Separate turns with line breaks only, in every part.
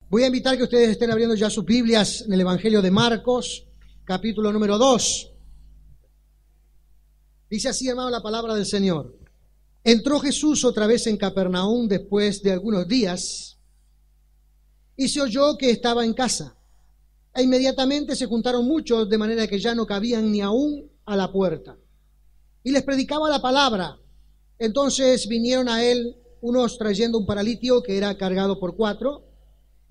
Voy a invitar que ustedes estén abriendo ya sus Biblias en el Evangelio de Marcos, capítulo número 2. Dice así, hermano, la palabra del Señor. Entró Jesús otra vez en Capernaum después de algunos días y se oyó que estaba en casa. E inmediatamente se juntaron muchos, de manera que ya no cabían ni aún a la puerta. Y les predicaba la palabra. Entonces vinieron a él unos trayendo un paralítico que era cargado por 4,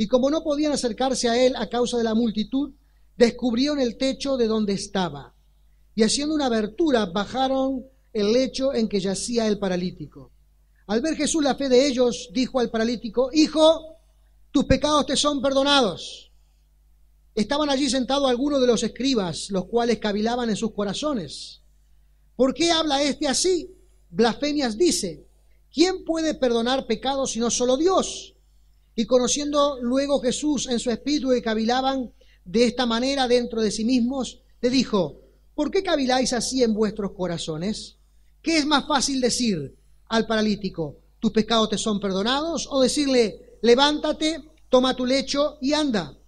y como no podían acercarse a él a causa de la multitud, descubrieron el techo de donde estaba, y haciendo una abertura bajaron el lecho en que yacía el paralítico. Al ver Jesús la fe de ellos, dijo al paralítico: Hijo, tus pecados te son perdonados. Estaban allí sentados algunos de los escribas, los cuales cavilaban en sus corazones: ¿por qué habla este así? Blasfemias dice. ¿Quién puede perdonar pecados sino solo Dios? Y conociendo luego Jesús en su espíritu que cavilaban de esta manera dentro de sí mismos, le dijo: ¿por qué caviláis así en vuestros corazones? ¿Qué es más fácil decir al paralítico: tus pecados te son perdonados? ¿O decirle: levántate, toma tu lecho y anda?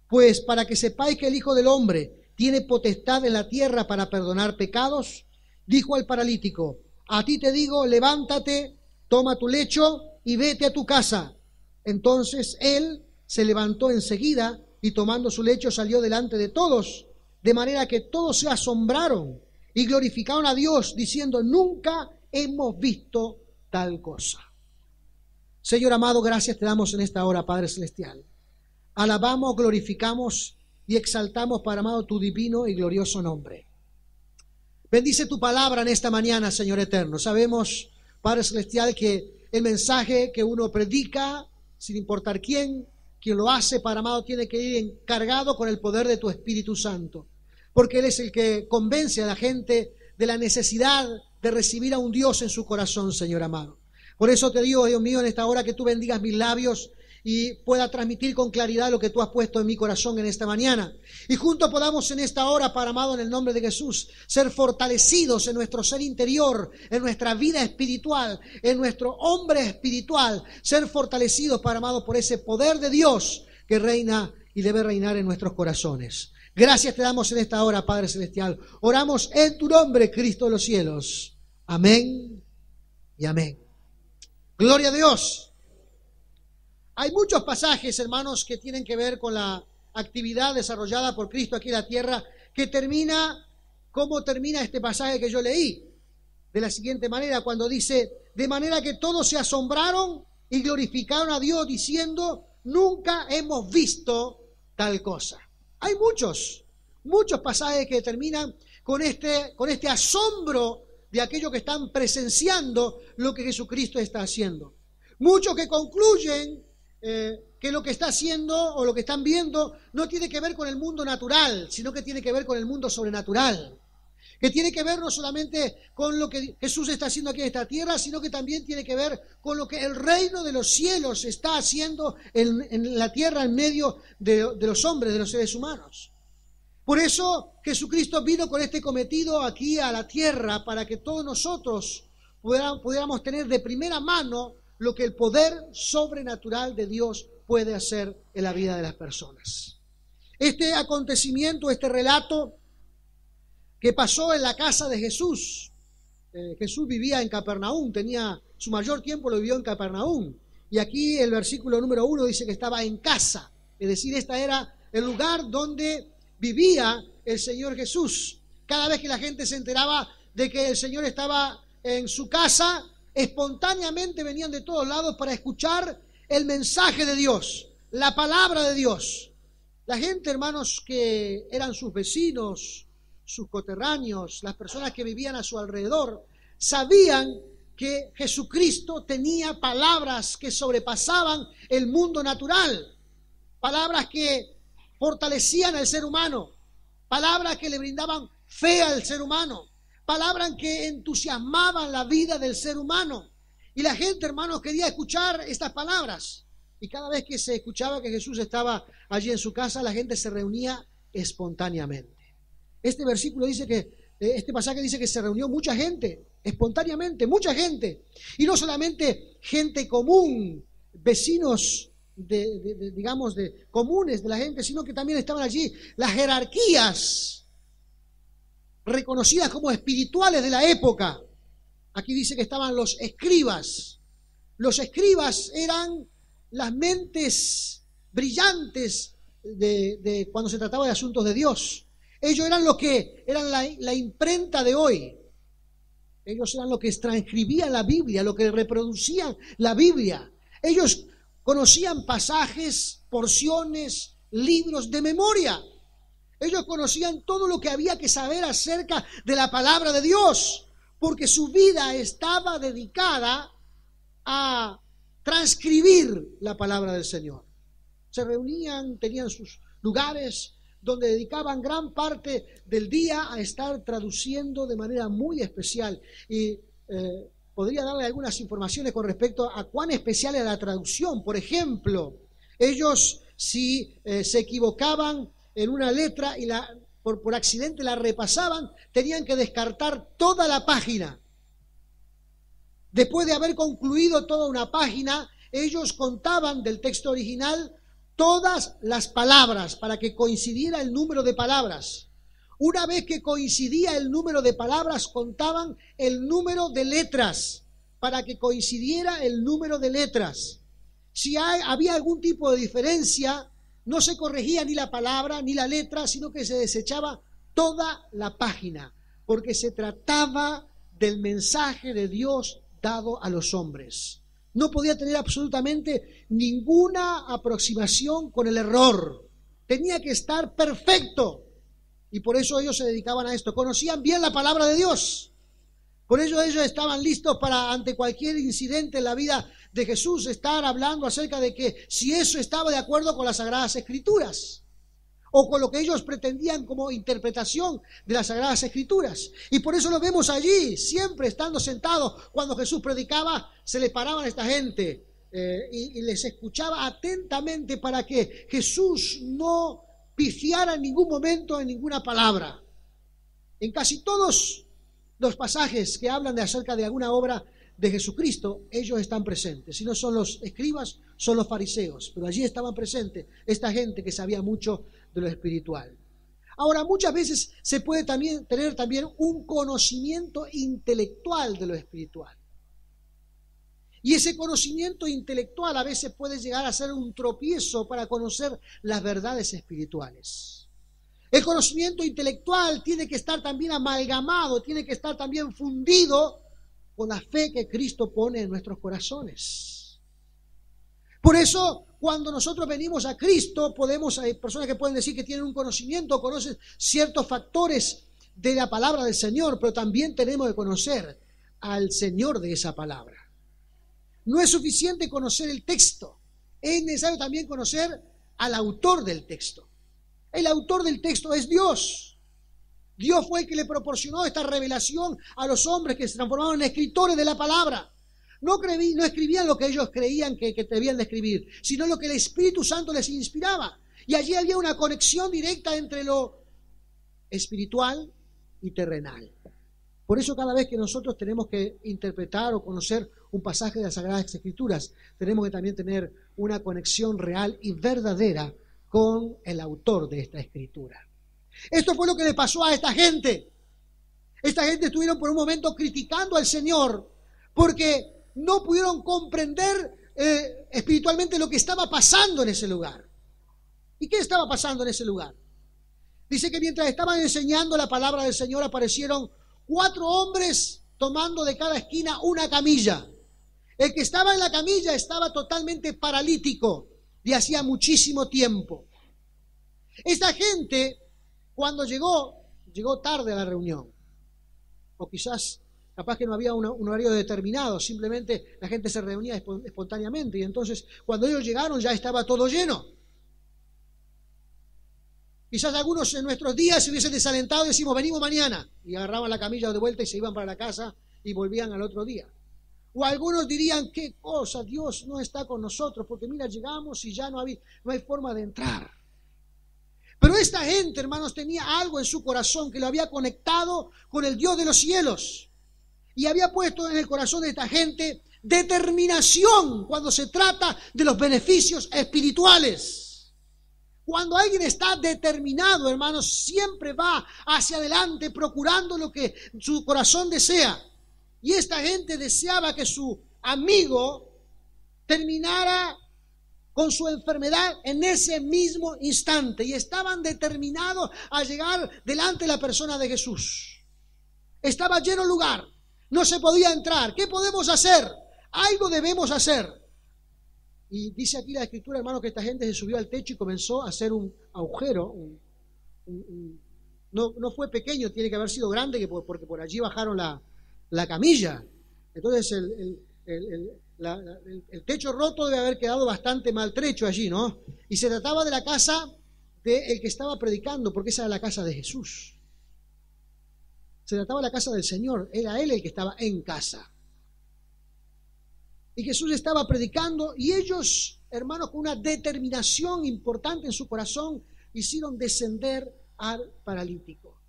Pues para que sepáis que el Hijo del Hombre tiene potestad en la tierra para perdonar pecados, dijo al paralítico: a ti te digo, levántate, toma tu lecho y vete a tu casa. Entonces él se levantó enseguida y tomando su lecho salió delante de todos, de manera que todos se asombraron y glorificaron a Dios, diciendo: nunca hemos visto tal cosa. Señor amado, gracias te damos en esta hora, Padre Celestial. Alabamos, glorificamos y exaltamos, Padre amado, tu divino y glorioso nombre. Bendice tu palabra en esta mañana, Señor eterno. Sabemos, Padre Celestial, que el mensaje que uno predica, sin importar quién lo hace, Padre amado, tiene que ir encargado con el poder de tu Espíritu Santo. Porque Él es el que convence a la gente de la necesidad de recibir a un Dios en su corazón, Señor amado. Por eso te digo, Dios mío, en esta hora que tú bendigas mis labios y pueda transmitir con claridad lo que tú has puesto en mi corazón en esta mañana. Y juntos podamos en esta hora, Padre amado, en el nombre de Jesús, ser fortalecidos en nuestro ser interior, en nuestra vida espiritual, en nuestro hombre espiritual, ser fortalecidos, Padre amado, por ese poder de Dios que reina y debe reinar en nuestros corazones. Gracias te damos en esta hora, Padre Celestial. Oramos en tu nombre, Cristo de los cielos. Amén y amén. Gloria a Dios. Hay muchos pasajes, hermanos, que tienen que ver con la actividad desarrollada por Cristo aquí en la tierra, que termina, ¿cómo termina este pasaje que yo leí? De la siguiente manera, cuando dice: de manera que todos se asombraron y glorificaron a Dios, diciendo: nunca hemos visto tal cosa. Hay muchos pasajes que terminan con este asombro de aquellos que están presenciando lo que Jesucristo está haciendo. Muchos que concluyen que lo que está haciendo o lo que están viendo no tiene que ver con el mundo natural, sino que tiene que ver con el mundo sobrenatural. Que tiene que ver no solamente con lo que Jesús está haciendo aquí en esta tierra, sino que también tiene que ver con lo que el reino de los cielos está haciendo en la tierra, en medio de los hombres, de los seres humanos. Por eso Jesucristo vino con este cometido aquí a la tierra, para que todos nosotros pudiéramos tener de primera mano lo que el poder sobrenatural de Dios puede hacer en la vida de las personas. Este acontecimiento, este relato que pasó en la casa de Jesús. Jesús vivía en Capernaum, su mayor tiempo lo vivió en Capernaum. Y aquí el versículo número 1 dice que estaba en casa. Es decir, este era el lugar donde vivía el Señor Jesús. Cada vez que la gente se enteraba de que el Señor estaba en su casa, espontáneamente venían de todos lados para escuchar el mensaje de Dios, la palabra de Dios. La gente, hermanos, que eran sus vecinos, sus coterráneos, las personas que vivían a su alrededor, sabían que Jesucristo tenía palabras que sobrepasaban el mundo natural, palabras que fortalecían al ser humano, palabras que le brindaban fe al ser humano, palabras que entusiasmaban la vida del ser humano. Y la gente, hermanos, quería escuchar estas palabras. Y cada vez que se escuchaba que Jesús estaba allí en su casa, la gente se reunía espontáneamente. Este versículo dice que, este pasaje dice que se reunió mucha gente, espontáneamente, mucha gente. Y no solamente gente común, vecinos digamos, de comunes de la gente, sino que también estaban allí las jerarquías reconocidas como espirituales de la época. Aquí dice que estaban los escribas. Los escribas eran las mentes brillantes de cuando se trataba de asuntos de Dios. Ellos eran la imprenta de hoy. Ellos eran los que transcribían la Biblia, los que reproducían la Biblia. Ellos conocían pasajes, porciones, libros de memoria. Ellos conocían todo lo que había que saber acerca de la palabra de Dios, porque su vida estaba dedicada a transcribir la palabra del Señor. Se reunían, tenían sus lugares donde dedicaban gran parte del día a estar traduciendo de manera muy especial. Y podría darle algunas informaciones con respecto a cuán especial era la traducción. Por ejemplo, ellos si se equivocaban en una letra y por accidente la repasaban, tenían que descartar toda la página. Después de haber concluido toda una página, ellos contaban del texto original todas las palabras para que coincidiera el número de palabras. Una vez que coincidía el número de palabras, contaban el número de letras para que coincidiera el número de letras. Si había algún tipo de diferencia, no se corregía ni la palabra ni la letra, sino que se desechaba toda la página, porque se trataba del mensaje de Dios dado a los hombres. No podía tener absolutamente ninguna aproximación con el error. Tenía que estar perfecto. Y por eso ellos se dedicaban a esto. Conocían bien la palabra de Dios. Por ello ellos estaban listos para, ante cualquier incidente en la vida de Jesús, estar hablando acerca de que si eso estaba de acuerdo con las Sagradas Escrituras o con lo que ellos pretendían como interpretación de las Sagradas Escrituras. Y por eso lo vemos allí, siempre estando sentados. Cuando Jesús predicaba, se le paraban a esta gente y les escuchaba atentamente para que Jesús no pifiara en ningún momento en ninguna palabra. En casi todos los pasajes que hablan acerca de alguna obra de Jesucristo, ellos están presentes. Si no son los escribas, son los fariseos, pero allí estaban presentes esta gente que sabía mucho de lo espiritual. Ahora, muchas veces se puede tener también un conocimiento intelectual de lo espiritual. Y ese conocimiento intelectual a veces puede llegar a ser un tropiezo para conocer las verdades espirituales. El conocimiento intelectual tiene que estar también amalgamado, tiene que estar también fundido con la fe que Cristo pone en nuestros corazones. Por eso, cuando nosotros venimos a Cristo, hay personas que pueden decir que tienen un conocimiento, conocen ciertos factores de la palabra del Señor, pero también tenemos que conocer al Señor de esa palabra. No es suficiente conocer el texto, es necesario también conocer al autor del texto. El autor del texto es Dios. Dios fue el que le proporcionó esta revelación a los hombres que se transformaron en escritores de la palabra. No escribían lo que ellos creían que debían de escribir, sino lo que el Espíritu Santo les inspiraba. Y allí había una conexión directa entre lo espiritual y terrenal. Por eso cada vez que nosotros tenemos que interpretar o conocer un pasaje de las Sagradas Escrituras, tenemos que también tener una conexión real y verdadera con el autor de esta escritura. Esto fue lo que le pasó a esta gente. Esta gente estuvieron por un momento criticando al Señor porque no pudieron comprender espiritualmente lo que estaba pasando en ese lugar. ¿Y qué estaba pasando en ese lugar? Dice que mientras estaban enseñando la palabra del Señor aparecieron 4 hombres tomando de cada esquina una camilla. El que estaba en la camilla estaba totalmente paralítico de hacía muchísimo tiempo. Esta gente, cuando llegó tarde a la reunión, o quizás capaz que no había un horario determinado, simplemente la gente se reunía espontáneamente y entonces cuando ellos llegaron ya estaba todo lleno. Quizás algunos en nuestros días se hubiesen desalentado y decimos, venimos mañana, y agarraban la camilla de vuelta y se iban para la casa y volvían al otro día. O algunos dirían, qué cosa, Dios no está con nosotros, porque mira, llegamos y ya no hay forma de entrar. Pero esta gente, hermanos, tenía algo en su corazón que lo había conectado con el Dios de los cielos. Y había puesto en el corazón de esta gente determinación cuando se trata de los beneficios espirituales. Cuando alguien está determinado, hermanos, siempre va hacia adelante procurando lo que su corazón desea. Y esta gente deseaba que su amigo terminara con su enfermedad en ese mismo instante, y estaban determinados a llegar delante de la persona de Jesús. Estaba lleno el lugar, no se podía entrar. ¿Qué podemos hacer? Algo debemos hacer. Y dice aquí la Escritura, hermano, que esta gente se subió al techo y comenzó a hacer un agujero. No fue pequeño, tiene que haber sido grande, porque por allí bajaron la camilla. Entonces el techo roto debe haber quedado bastante maltrecho allí, ¿no? Y se trataba de la casa del que estaba predicando, porque esa era la casa de Jesús. Se trataba de la casa del Señor, era Él el que estaba en casa. Y Jesús estaba predicando, y ellos, hermanos, con una determinación importante en su corazón, hicieron descender al paralítico.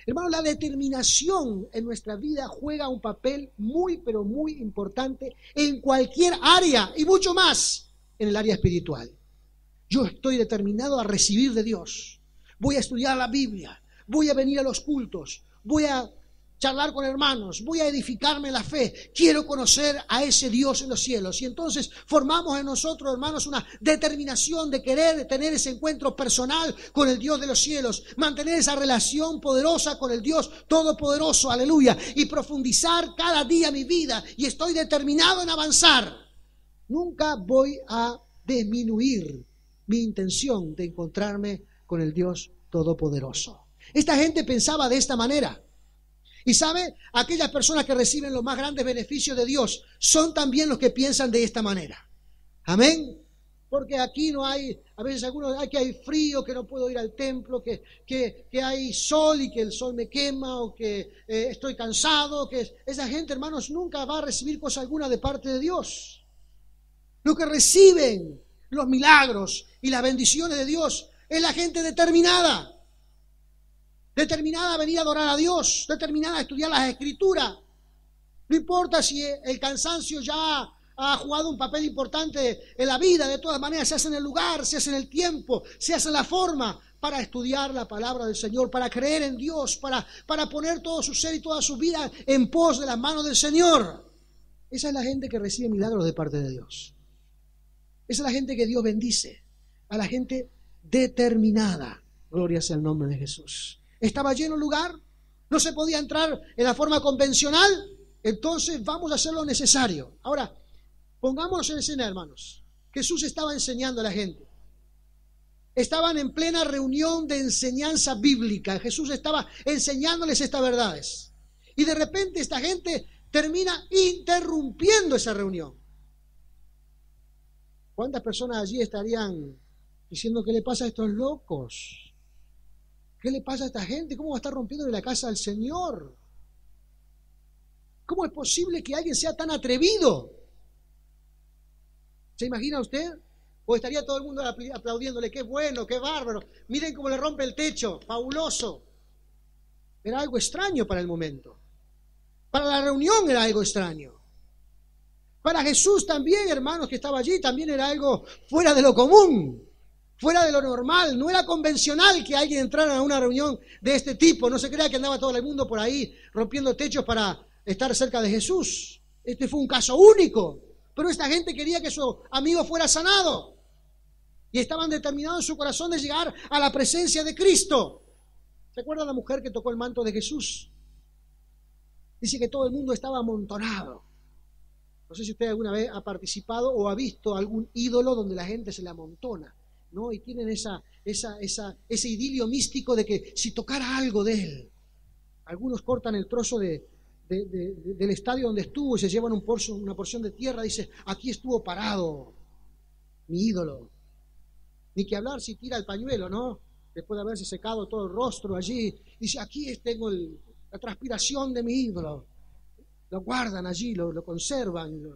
Hermano, la determinación en nuestra vida juega un papel muy, pero muy importante en cualquier área, y mucho más en el área espiritual. Yo estoy determinado a recibir de Dios. Voy a estudiar la Biblia, voy a venir a los cultos, voy a charlar con hermanos, voy a edificarme la fe, quiero conocer a ese Dios en los cielos. Y entonces formamos en nosotros, hermanos, una determinación de querer tener ese encuentro personal con el Dios de los cielos, mantener esa relación poderosa con el Dios todopoderoso, aleluya, y profundizar cada día mi vida, y estoy determinado en avanzar. Nunca voy a disminuir mi intención de encontrarme con el Dios todopoderoso. Esta gente pensaba de esta manera. Y sabe, aquellas personas que reciben los más grandes beneficios de Dios son también los que piensan de esta manera. Amén. Porque aquí no hay, a veces algunos, que hay frío, que no puedo ir al templo, que hay sol y que el sol me quema, o que estoy cansado, que esa gente, hermanos, nunca va a recibir cosa alguna de parte de Dios. Los que reciben los milagros y las bendiciones de Dios es la gente determinada. Determinada a venir a adorar a Dios, determinada a estudiar las Escrituras. No importa si el cansancio ya ha jugado un papel importante en la vida, de todas maneras se hace en el lugar, se hace en el tiempo, se hace en la forma para estudiar la palabra del Señor, para creer en Dios, para poner todo su ser y toda su vida en pos de las manos del Señor. Esa es la gente que recibe milagros de parte de Dios. Esa es la gente que Dios bendice, a la gente determinada. Gloria sea el nombre de Jesús. Estaba lleno el lugar, no se podía entrar en la forma convencional, entonces vamos a hacer lo necesario. Ahora, pongámonos en escena, hermanos. Jesús estaba enseñando a la gente. Estaban en plena reunión de enseñanza bíblica. Jesús estaba enseñándoles estas verdades. Y de repente esta gente termina interrumpiendo esa reunión. ¿Cuántas personas allí estarían diciendo qué le pasa a estos locos? ¿Qué le pasa a esta gente? ¿Cómo va a estar rompiendo la casa del Señor? ¿Cómo es posible que alguien sea tan atrevido? ¿Se imagina usted? ¿O estaría todo el mundo aplaudiéndole? ¡Qué bueno, qué bárbaro! Miren cómo le rompe el techo, fabuloso. Era algo extraño para el momento. Para la reunión era algo extraño. Para Jesús también, hermanos, que estaba allí, también era algo fuera de lo común. Fuera de lo normal, no era convencional que alguien entrara a una reunión de este tipo. No se crea que andaba todo el mundo por ahí rompiendo techos para estar cerca de Jesús. Este fue un caso único, pero esta gente quería que su amigo fuera sanado y estaban determinados en su corazón de llegar a la presencia de Cristo. ¿Se acuerdan la mujer que tocó el manto de Jesús? Dice que todo el mundo estaba amontonado. No sé si usted alguna vez ha participado o ha visto algún ídolo donde la gente se le amontona, ¿no? Y tienen ese idilio místico de que si tocara algo de él, algunos cortan el trozo del estadio donde estuvo y se llevan una porción de tierra. Dice, aquí estuvo parado mi ídolo. Ni que hablar si tira el pañuelo, ¿no? Después de haberse secado todo el rostro allí, dice, aquí tengo la transpiración de mi ídolo. Lo guardan allí, lo conservan.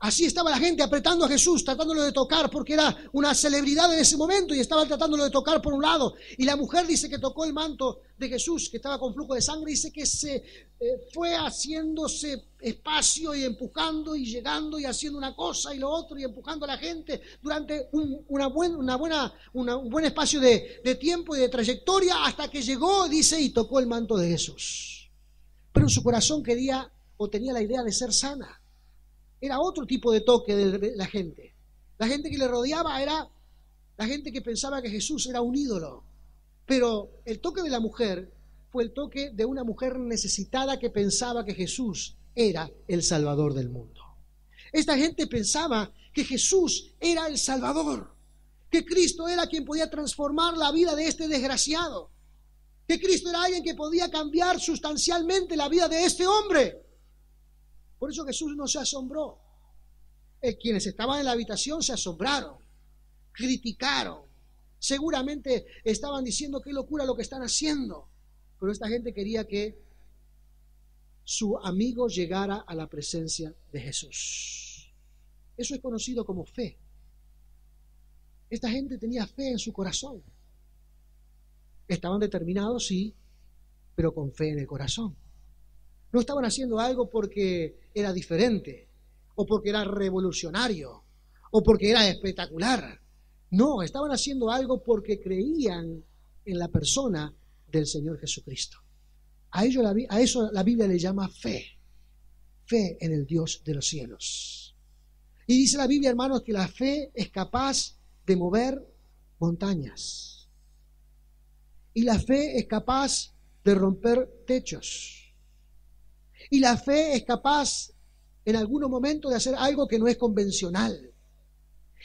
Así estaba la gente apretando a Jesús, tratándolo de tocar porque era una celebridad en ese momento y estaban tratándolo de tocar por un lado. Y la mujer dice que tocó el manto de Jesús, que estaba con flujo de sangre, dice que se fue haciéndose espacio y empujando y llegando y haciendo una cosa y lo otro y empujando a la gente durante un buen espacio de tiempo y de trayectoria hasta que llegó, dice, y tocó el manto de Jesús. Pero en su corazón quería o tenía la idea de ser sana. Era otro tipo de toque de la gente. La gente que le rodeaba era la gente que pensaba que Jesús era un ídolo. Pero el toque de la mujer fue el toque de una mujer necesitada que pensaba que Jesús era el Salvador del mundo. Esta gente pensaba que Jesús era el Salvador, que Cristo era quien podía transformar la vida de este desgraciado, que Cristo era alguien que podía cambiar sustancialmente la vida de este hombre. Por eso Jesús no se asombró. Quienes estaban en la habitación se asombraron, criticaron, seguramente estaban diciendo qué locura lo que están haciendo. Pero esta gente quería que su amigo llegara a la presencia de Jesús. Eso es conocido como fe. Esta gente tenía fe en su corazón. Estaban determinados, sí, pero con fe en el corazón. No estaban haciendo algo porque era diferente, o porque era revolucionario, o porque era espectacular. No, estaban haciendo algo porque creían en la persona del Señor Jesucristo. A eso la Biblia le llama fe. Fe en el Dios de los cielos. Y dice la Biblia, hermanos, que la fe es capaz de mover montañas. Y la fe es capaz de romper techos. Y la fe es capaz en algunos momentos de hacer algo que no es convencional.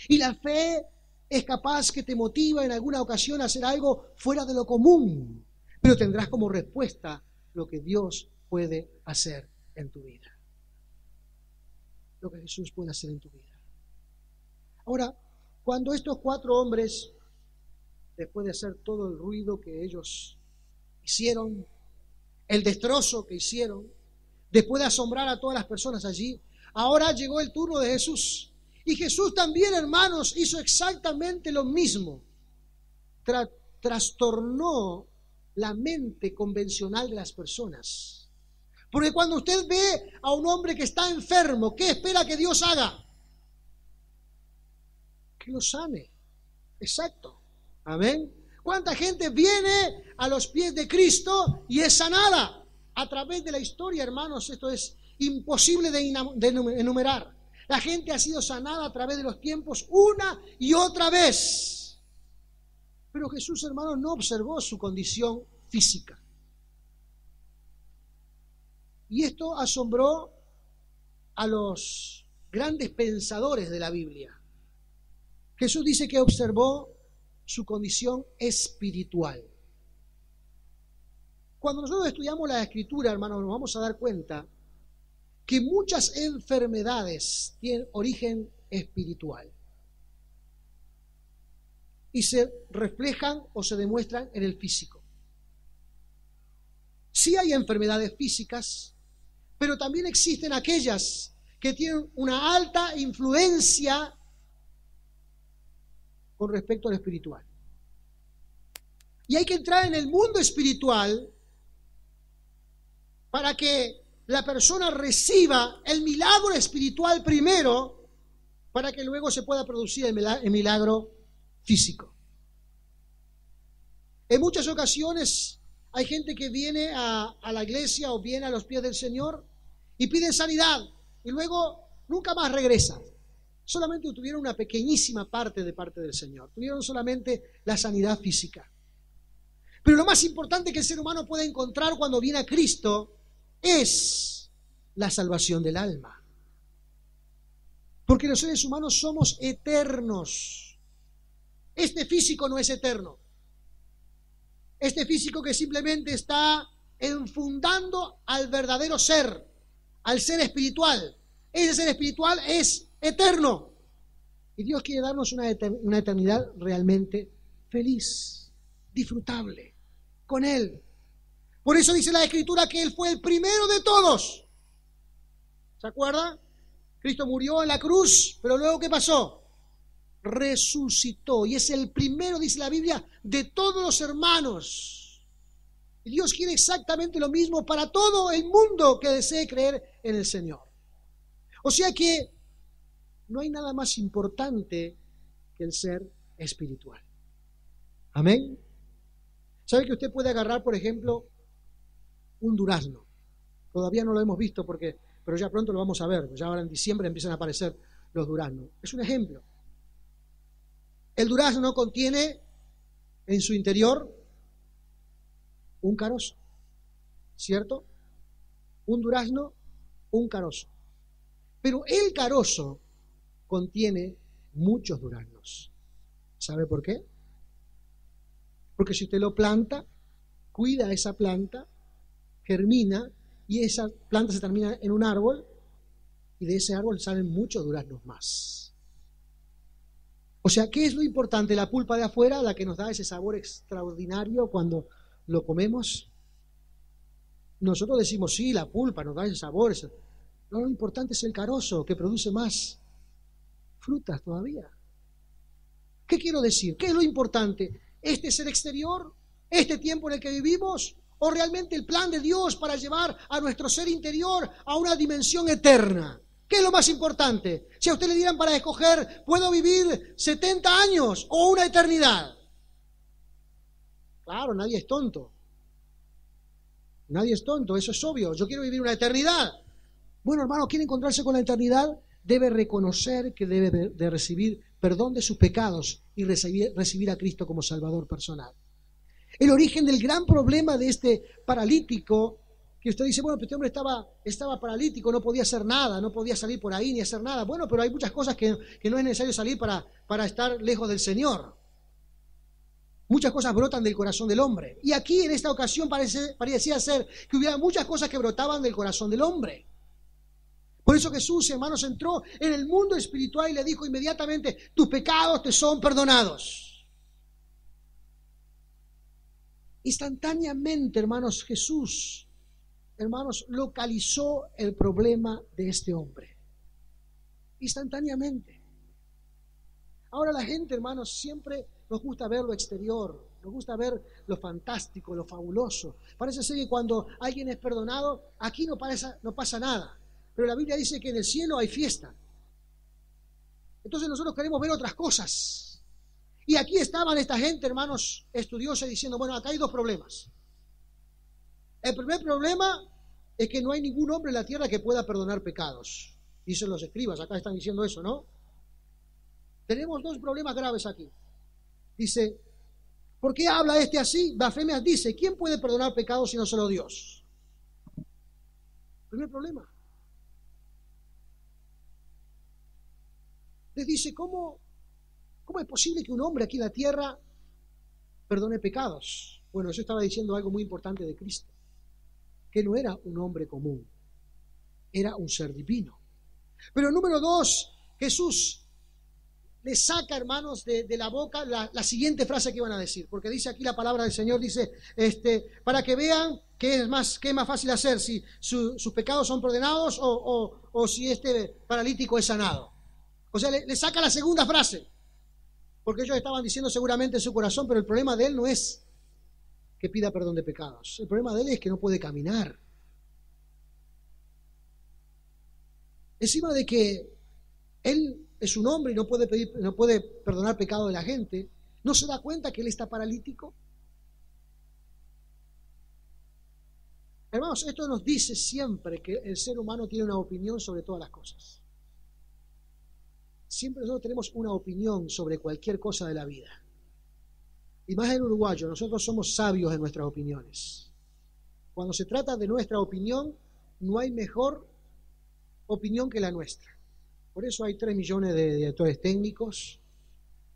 Y la fe es capaz que te motiva en alguna ocasión a hacer algo fuera de lo común, pero tendrás como respuesta lo que Dios puede hacer en tu vida. Lo que Jesús puede hacer en tu vida. Ahora, cuando estos 4 hombres, después de hacer todo el ruido que ellos hicieron, el destrozo que hicieron, después de asombrar a todas las personas allí, ahora llegó el turno de Jesús. Y Jesús también, hermanos, hizo exactamente lo mismo. Trastornó la mente convencional de las personas. Porque cuando usted ve a un hombre que está enfermo, ¿qué espera que Dios haga? Que lo sane. Exacto. Amén. ¿Cuánta gente viene a los pies de Cristo y es sanada? A través de la historia, hermanos, esto es imposible de enumerar. La gente ha sido sanada a través de los tiempos una y otra vez. Pero Jesús, hermanos, no observó su condición física. Y esto asombró a los grandes pensadores de la Biblia. Jesús dice que observó su condición espiritual. Cuando nosotros estudiamos la Escritura, hermanos, nos vamos a dar cuenta que muchas enfermedades tienen origen espiritual y se reflejan o se demuestran en el físico. Sí hay enfermedades físicas, pero también existen aquellas que tienen una alta influencia con respecto al espiritual. Y hay que entrar en el mundo espiritual para que la persona reciba el milagro espiritual primero, para que luego se pueda producir el milagro físico. En muchas ocasiones hay gente que viene a la iglesia o viene a los pies del Señor y pide sanidad y luego nunca más regresa. Solamente tuvieron una pequeñísima parte del Señor. Tuvieron solamente la sanidad física. Pero lo más importante que el ser humano puede encontrar cuando viene a Cristo es la salvación del alma. Porque los seres humanos somos eternos. Este físico no es eterno. Este físico que simplemente está enfundando al verdadero ser, al ser espiritual. Ese ser espiritual es eterno. Y Dios quiere darnos una eternidad realmente feliz, disfrutable, con Él. Por eso dice la Escritura que Él fue el primero de todos. ¿Se acuerda? Cristo murió en la cruz, pero luego ¿qué pasó? Resucitó, y es el primero, dice la Biblia, de todos los hermanos. Y Dios quiere exactamente lo mismo para todo el mundo que desee creer en el Señor. O sea que no hay nada más importante que el ser espiritual. Amén. ¿Sabe que usted puede agarrar, por ejemplo, un durazno? Todavía no lo hemos visto pero ya pronto lo vamos a ver. Ya ahora en diciembre empiezan a aparecer los duraznos. Es un ejemplo. El durazno contiene en su interior un carozo, ¿cierto? Un durazno, un carozo. Pero el carozo contiene muchos duraznos. ¿Sabe por qué? Porque si usted lo planta, cuida esa planta, germina, y esa planta se termina en un árbol, y de ese árbol salen muchos duraznos más. O sea, ¿qué es lo importante? La pulpa de afuera, la que nos da ese sabor extraordinario cuando lo comemos. Nosotros decimos, sí, la pulpa nos da ese sabor. No, lo importante es el carozo, que produce más frutas todavía. ¿Qué quiero decir? ¿Qué es lo importante? ¿Este ser exterior? ¿Este tiempo en el que vivimos? ¿O realmente el plan de Dios para llevar a nuestro ser interior a una dimensión eterna? ¿Qué es lo más importante? Si a usted le dieran para escoger, ¿puedo vivir 70 años o una eternidad? Claro, nadie es tonto. Nadie es tonto, eso es obvio. Yo quiero vivir una eternidad. Bueno, hermano, ¿quiere encontrarse con la eternidad? Debe reconocer que debe de recibir perdón de sus pecados y recibir a Cristo como Salvador personal. El origen del gran problema de este paralítico, que usted dice, bueno, pues este hombre estaba paralítico, no podía hacer nada, no podía salir por ahí ni hacer nada. Bueno, pero hay muchas cosas que no es necesario salir para estar lejos del Señor. Muchas cosas brotan del corazón del hombre. Y aquí en esta ocasión parecía ser que hubiera muchas cosas que brotaban del corazón del hombre. Por eso Jesús, hermanos, entró en el mundo espiritual y le dijo inmediatamente, tus pecados te son perdonados. Instantáneamente, hermanos, Jesús, hermanos, localizó el problema de este hombre. Instantáneamente. Ahora la gente, hermanos, siempre nos gusta ver lo exterior, nos gusta ver lo fantástico, lo fabuloso. Parece ser que cuando alguien es perdonado, aquí no pasa nada. Pero la Biblia dice que en el cielo hay fiesta. Entonces nosotros queremos ver otras cosas. Y aquí estaban esta gente, hermanos, estudiosa, diciendo, bueno, acá hay dos problemas. El primer problema es que no hay ningún hombre en la tierra que pueda perdonar pecados. Dicen los escribas, acá están diciendo eso, ¿no? Tenemos dos problemas graves aquí. Dice, ¿por qué habla este así? Blasfemias dice, ¿quién puede perdonar pecados sino solo Dios? Primer problema. Les dice, ¿cómo es posible que un hombre aquí en la tierra perdone pecados? Bueno, eso estaba diciendo algo muy importante de Cristo, que no era un hombre común, era un ser divino. Pero número dos, Jesús le saca, hermanos, de la boca la siguiente frase que iban a decir, porque dice aquí la palabra del Señor, dice, para que vean qué es más fácil hacer, si sus pecados son perdonados o si este paralítico es sanado. O sea, le saca la segunda frase, porque ellos estaban diciendo seguramente en su corazón, pero el problema de él no es que pida perdón de pecados, el problema de él es que no puede caminar. Encima de que él es un hombre y no puede perdonar pecado de la gente, ¿no se da cuenta que él está paralítico? Hermanos, esto nos dice siempre que el ser humano tiene una opinión sobre todas las cosas. Siempre nosotros tenemos una opinión sobre cualquier cosa de la vida. Y más el uruguayo, nosotros somos sabios en nuestras opiniones. Cuando se trata de nuestra opinión, no hay mejor opinión que la nuestra. Por eso hay 3 millones de directores técnicos,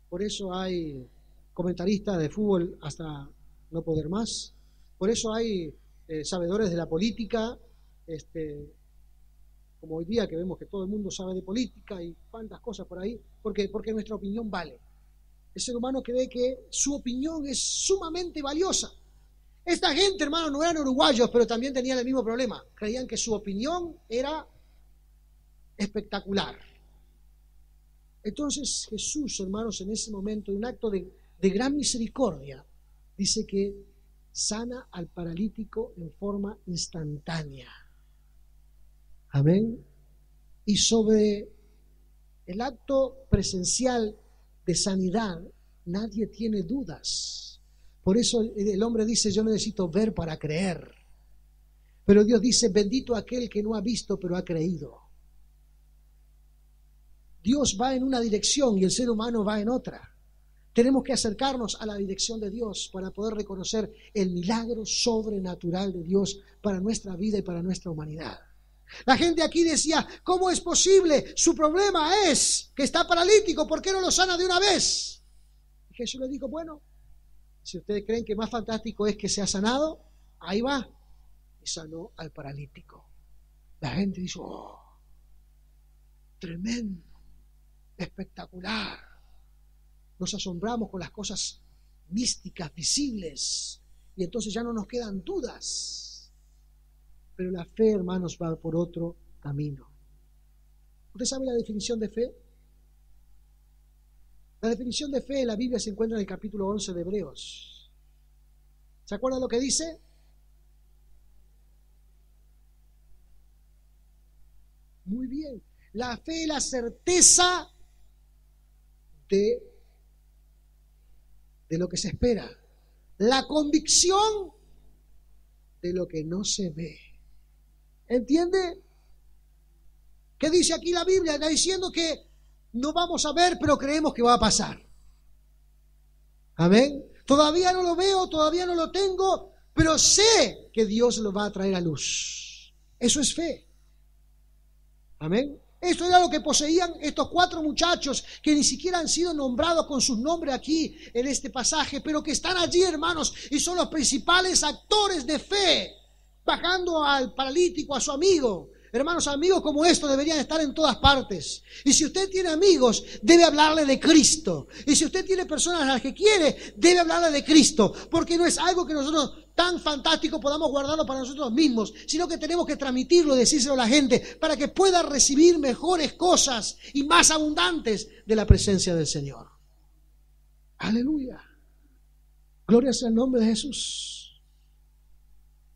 por eso hay comentaristas de fútbol hasta no poder más, por eso hay sabedores de la política, como hoy día que vemos que todo el mundo sabe de política y cuantas cosas por ahí, porque nuestra opinión vale. El ser humano cree que su opinión es sumamente valiosa. Esta gente, hermano, no eran uruguayos, pero también tenían el mismo problema. Creían que su opinión era espectacular. Entonces Jesús, hermanos, en ese momento, en un acto de gran misericordia, dice que sana al paralítico en forma instantánea. Amén. Y sobre el acto presencial de sanidad, nadie tiene dudas. Por eso el hombre dice, yo necesito ver para creer. Pero Dios dice, bendito aquel que no ha visto, pero ha creído. Dios va en una dirección y el ser humano va en otra. Tenemos que acercarnos a la dirección de Dios para poder reconocer el milagro sobrenatural de Dios para nuestra vida y para nuestra humanidad. La gente aquí decía, ¿cómo es posible? Su problema es que está paralítico, ¿por qué no lo sana de una vez? Y Jesús le dijo, bueno, si ustedes creen que más fantástico es que sea sanado, ahí va. Y sanó al paralítico. La gente dijo, oh, tremendo, espectacular. Nos asombramos con las cosas místicas, visibles, y entonces ya no nos quedan dudas. Pero la fe, hermanos, va por otro camino. ¿Usted sabe la definición de fe? La definición de fe en la Biblia se encuentra en el capítulo 11 de Hebreos. ¿Se acuerdan lo que dice? Muy bien. La fe es la certeza de lo que se espera. La convicción de lo que no se ve. ¿Entiende? ¿Qué dice aquí la Biblia? Está diciendo que no vamos a ver, pero creemos que va a pasar. Amén. Todavía no lo veo, todavía no lo tengo, pero sé que Dios lo va a traer a luz. Eso es fe. Amén. Esto era lo que poseían estos 4 muchachos que ni siquiera han sido nombrados con sus nombres aquí en este pasaje, pero que están allí, hermanos, y son los principales actores de fe, bajando al paralítico, a su amigo. Hermanos, amigos como estos deberían estar en todas partes. Y si usted tiene amigos, debe hablarle de Cristo. Y si usted tiene personas a las que quiere, debe hablarle de Cristo. Porque no es algo que nosotros tan fantástico podamos guardarlo para nosotros mismos, sino que tenemos que transmitirlo, decírselo a la gente, para que pueda recibir mejores cosas y más abundantes de la presencia del Señor. Aleluya. Gloria sea el nombre de Jesús.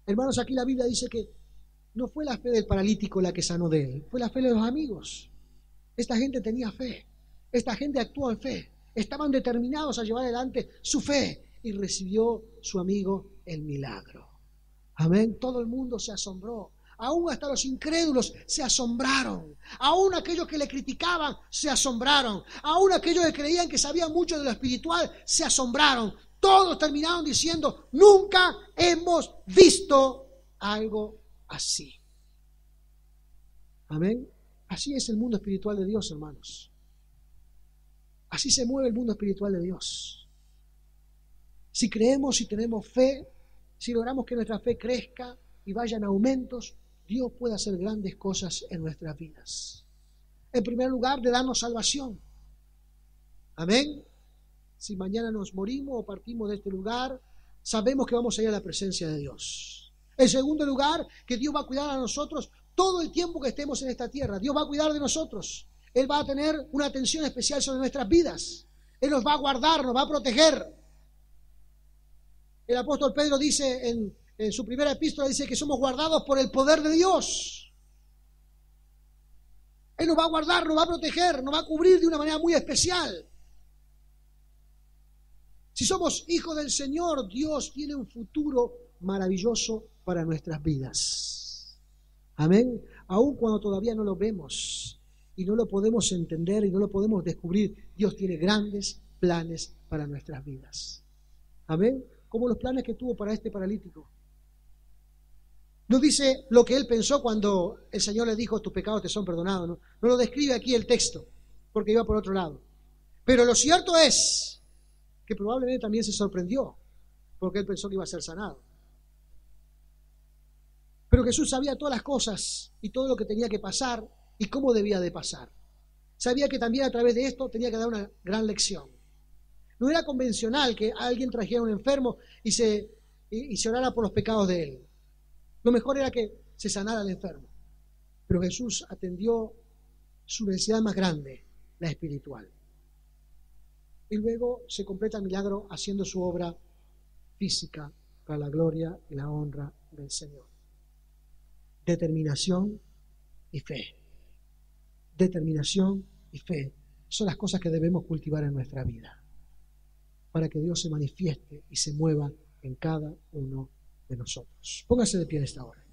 Hermanos, aquí la Biblia dice que no fue la fe del paralítico la que sanó de él, fue la fe de los amigos. Esta gente tenía fe, esta gente actuó en fe, estaban determinados a llevar adelante su fe y recibió su amigo el milagro. Amén. Todo el mundo se asombró, aún hasta los incrédulos se asombraron, aún aquellos que le criticaban se asombraron, aún aquellos que creían que sabían mucho de lo espiritual se asombraron. Todos terminaron diciendo, nunca hemos visto algo así. Amén. Así es el mundo espiritual de Dios, hermanos. Así se mueve el mundo espiritual de Dios. Si creemos y tenemos fe, si logramos que nuestra fe crezca y vaya en aumentos, Dios puede hacer grandes cosas en nuestras vidas. En primer lugar, de darnos salvación. Amén. Si mañana nos morimos o partimos de este lugar, sabemos que vamos a ir a la presencia de Dios. En segundo lugar, que Dios va a cuidar a nosotros todo el tiempo que estemos en esta tierra. Dios va a cuidar de nosotros. Él va a tener una atención especial sobre nuestras vidas. Él nos va a guardar, nos va a proteger. El apóstol Pedro dice en su primera epístola, dice que somos guardados por el poder de Dios. Él nos va a guardar, nos va a proteger, nos va a cubrir de una manera muy especial. Si somos hijos del Señor, Dios tiene un futuro maravilloso para nuestras vidas. Amén. Aun cuando todavía no lo vemos y no lo podemos entender y no lo podemos descubrir, Dios tiene grandes planes para nuestras vidas. Amén. Como los planes que tuvo para este paralítico. No dice lo que él pensó cuando el Señor le dijo, tus pecados te son perdonados. No lo describe aquí el texto, porque iba por otro lado. Pero lo cierto es que probablemente también se sorprendió, porque él pensó que iba a ser sanado. Pero Jesús sabía todas las cosas y todo lo que tenía que pasar y cómo debía de pasar. Sabía que también a través de esto tenía que dar una gran lección. No era convencional que alguien trajera a un enfermo y se orara por los pecados de él. Lo mejor era que se sanara al enfermo. Pero Jesús atendió su necesidad más grande, la espiritual. Y luego se completa el milagro haciendo su obra física para la gloria y la honra del Señor. Determinación y fe. Determinación y fe son las cosas que debemos cultivar en nuestra vida para que Dios se manifieste y se mueva en cada uno de nosotros. Póngase de pie en esta hora.